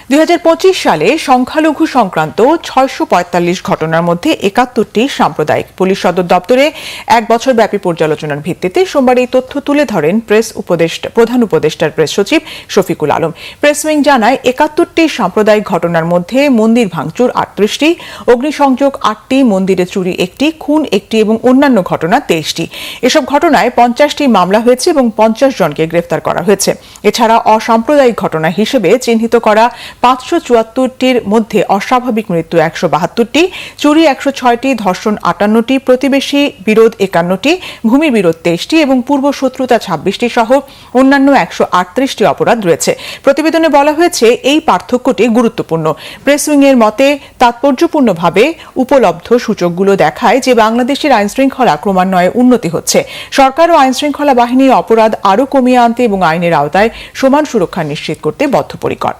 2025 সালে সংখ্যালঘু সংক্রান্ত 645 ঘটনার মধ্যে 71টি সাম্প্রদায়িক। পুলিশ সদর দপ্তরে এক বছর ব্যাপী পর্যালোচনার ভিত্তিতে সোমবার এই তথ্য তুলে ধরেন প্রধান উপদেষ্টার প্রেস সচিব শফিকুল আলম। প্রেস উইং জানায় 71টি সাম্প্রদায়িক ঘটনার মধ্যে মন্দির ভাঙচুর 38টি, অগ্নিসংযোগ 8টি, মন্দিরে চুরি 1টি, খুন 1টি এবং অন্যান্য ঘটনা 23টি। এসব ঘটনায় 50টি মামলা হয়েছে এবং 50 জনকে গ্রেফতার করা হয়েছে। এছাড়া অসাম্প্রদায়িক ঘটনা হিসেবে চিহ্নিত করা 574টির মধ্যে অস্বাভাবিক মৃত্যু 172টি, চুরি 106টি, ধর্ষণ 58টি, প্রতিবেশী বিরোধ 51টি, ভূমি বিরোধ 23টি এবং পূর্ব শত্রুতা 26টি সহ অন্যান্য 138টি অপরাধ রয়েছে। প্রতিবেদনে বলা হয়েছে এই পার্থক্যটি গুরুত্বপূর্ণ। প্রেস উইং এর মতে তাৎপর্যপূর্ণভাবে উপলব্ধ সূচকগুলো দেখায় যে বাংলাদেশের আইনশৃঙ্খলা ক্রমান্বয়ে উন্নতি হচ্ছে। সরকার ও আইনশৃঙ্খলা বাহিনী অপরাধ আরও কমিয়ে আনতে এবং আইনের আওতায় সমান সুরক্ষা নিশ্চিত করতে বদ্ধপরিকর।